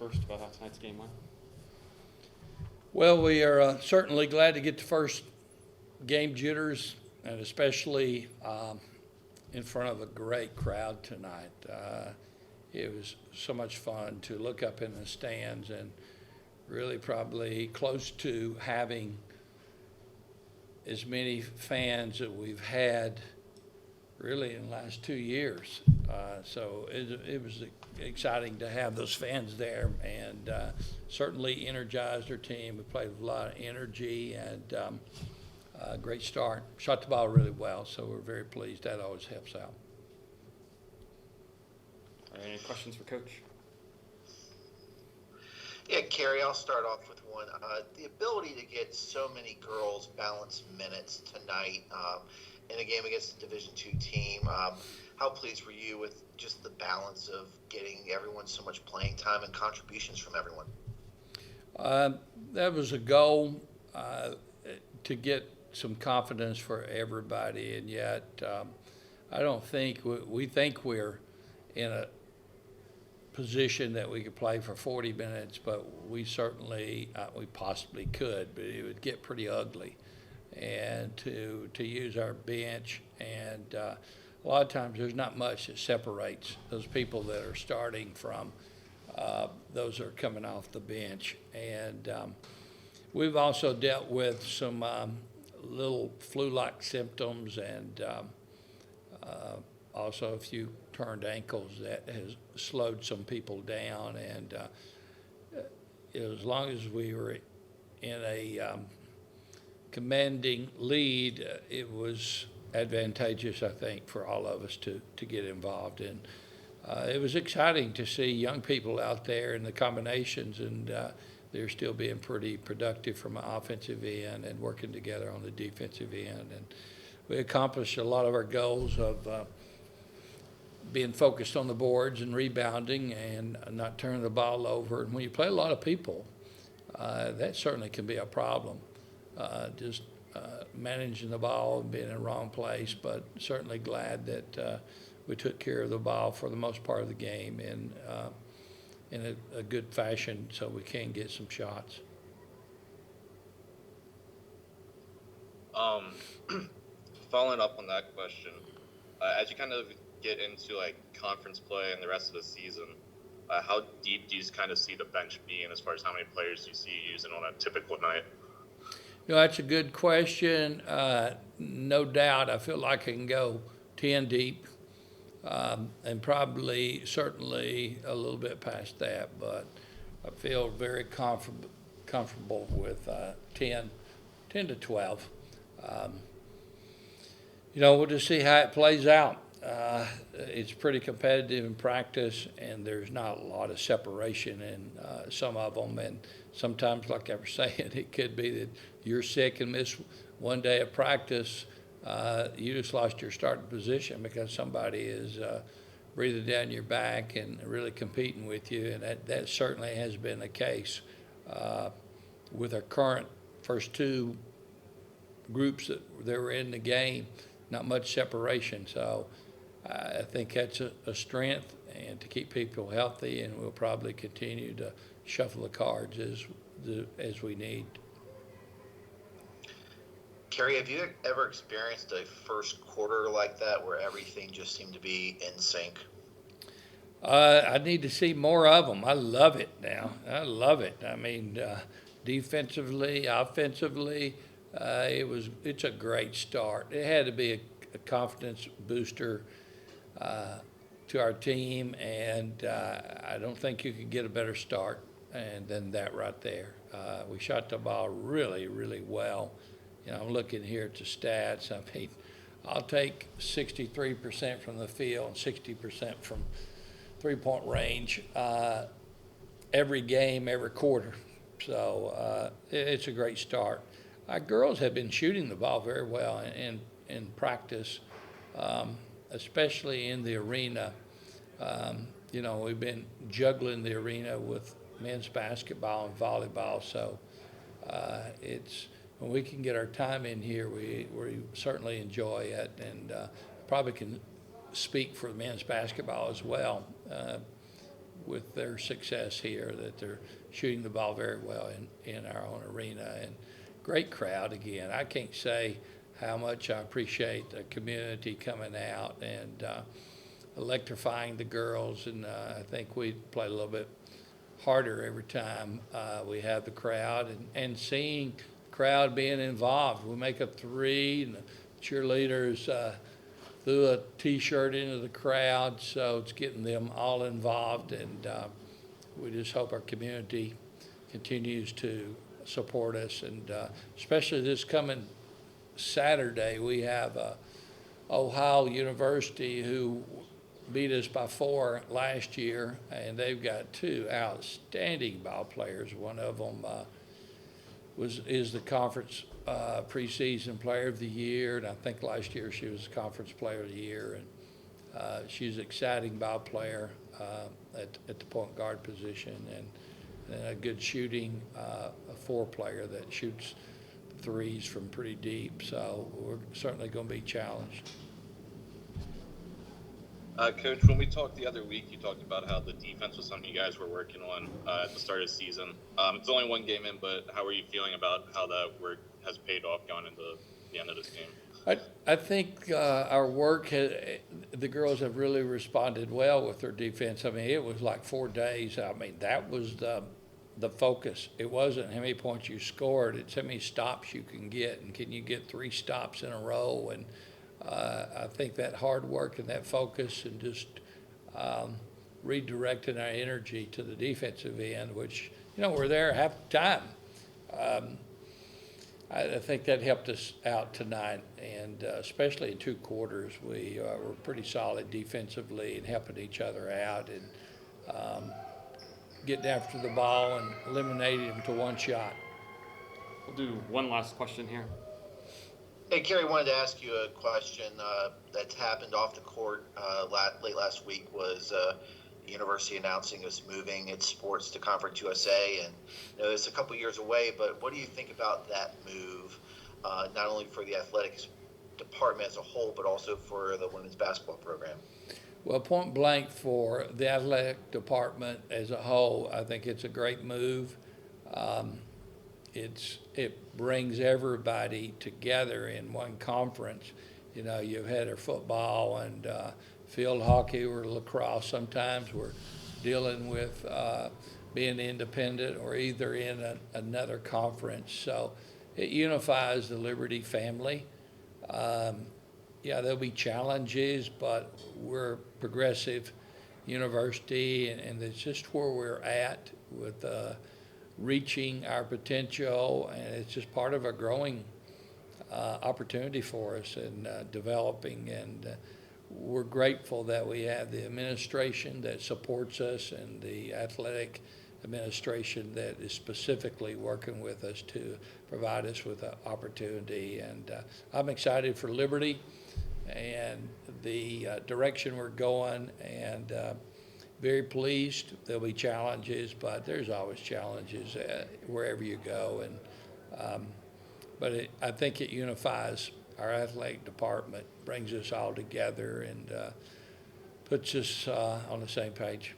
first about how tonight's game went? Well, we are certainly glad to get the first game jitters, and especially in front of a great crowd tonight. It was so much fun to look up in the stands and really probably close to having as many fans that we've had really in the last 2 years. So it was exciting to have those fans there, and certainly energized our team. We played with a lot of energy and great start. Shot the ball really well, so we're very pleased. That always helps out. All right, any questions for Coach? Yeah, Kerry, I'll start off with one. The ability to get so many girls balanced minutes tonight in a game against a Division II team, how pleased were you with just the balance of getting everyone so much playing time and contributions from everyone? That was a goal to get some confidence for everybody, and yet I don't think we think we're in a position that we could play for 40 minutes, but we certainly we possibly could, but it would get pretty ugly. And to use our bench, and a lot of times there's not much that separates those people that are starting from those that are coming off the bench. And we've also dealt with some little flu-like symptoms, and also a few turned ankles that has slowed some people down. And as long as we were in a commanding lead, it was advantageous, I think, for all of us to get involved. And it was exciting to see young people out there in the combinations, and they're still being pretty productive from an offensive end and working together on the defensive end. And we accomplished a lot of our goals of being focused on the boards and rebounding and not turning the ball over. And when you play a lot of people, that certainly can be a problem, just managing the ball and being in the wrong place. But certainly glad that we took care of the ball for the most part of the game in a good fashion so we can get some shots. Following up on that question, as you kind of get into like conference play and the rest of the season, how deep do you kind of see the bench being as far as how many players you see using on a typical night? You know, that's a good question. No doubt, I feel like I can go 10 deep, and probably, certainly a little bit past that, but I feel very comfortable with 10 to 12. You know, we'll just see how it plays out. It's pretty competitive in practice, and there's not a lot of separation in some of them. And sometimes, like I was saying, it could be that you're sick and miss one day of practice. You just lost your starting position because somebody is breathing down your back and really competing with you. And that certainly has been the case with our current first two groups that were in the game. Not much separation. So I think that's a strength, and to keep people healthy, and we'll probably continue to shuffle the cards as we need. Kerry, have you ever experienced a first quarter like that where everything just seemed to be in sync? I need to see more of them. I love it now. I love it. I mean, defensively, offensively, it's a great start. It had to be a confidence booster to our team, and I don't think you could get a better start than that right there. We shot the ball really, really well. You know, I'm looking here at the stats. I mean, I'll take 63% from the field and 60% from three-point range every game, every quarter. So it's a great start. Our girls have been shooting the ball very well in practice, especially in the arena. You know, we've been juggling the arena with men's basketball and volleyball, so it's when we can get our time in here, we certainly enjoy it, and probably can speak for men's basketball as well. with their success here, that they're shooting the ball very well in our own arena. And great crowd again. I can't say how much I appreciate the community coming out and electrifying the girls. And I think we play a little bit harder every time we have the crowd, and seeing the crowd being involved. We make a three, and the cheerleaders threw a T-shirt into the crowd, so it's getting them all involved, and we just hope our community continues to support us, and especially this coming Saturday, we have Ohio University, who beat us by 4 last year, and they've got 2 outstanding ball players. One of them is the conference preseason player of the year, and I think last year she was the conference player of the year. And she's an exciting ball player at the point guard position, and a good shooting a 4 player that shoots threes from pretty deep. So we're certainly going to be challenged. Coach, when we talked the other week, you talked about how the defense was something you guys were working on at the start of the season. It's only 1 game in, but how are you feeling about how that work has paid off going into the end of this game? I think our work, the girls have really responded well with their defense. I mean, it was like 4 days. I mean, that was the focus. It wasn't how many points you scored. It's how many stops you can get, and can you get 3 stops in a row. And I think that hard work and that focus and just redirecting our energy to the defensive end, which, we're there half the time. I think that helped us out tonight, and especially in 2 quarters, we were pretty solid defensively and helping each other out and getting after the ball and eliminating them to 1 shot. We'll do one last question here. Hey, Kerry, wanted to ask you a question that's happened off the court late last week. Was the university announcing it's moving its sports to Conference USA, and it's a couple years away, but what do you think about that move, not only for the athletics department as a whole, but also for the women's basketball program? Well, point blank, for the athletic department as a whole, I think it's a great move. It brings everybody together in one conference. You've had our football and field hockey or lacrosse. Sometimes we're dealing with being independent or either in another conference. So it unifies the Liberty family. There'll be challenges, but we're a progressive university, and it's just where we're at with reaching our potential, and it's just part of a growing opportunity for us and developing. And we're grateful that we have the administration that supports us and the athletic administration that is specifically working with us to provide us with an opportunity. And I'm excited for Liberty and the direction we're going, and very pleased. There'll be challenges, but there's always challenges wherever you go. And I think it unifies our athletic department, brings us all together, and puts us on the same page.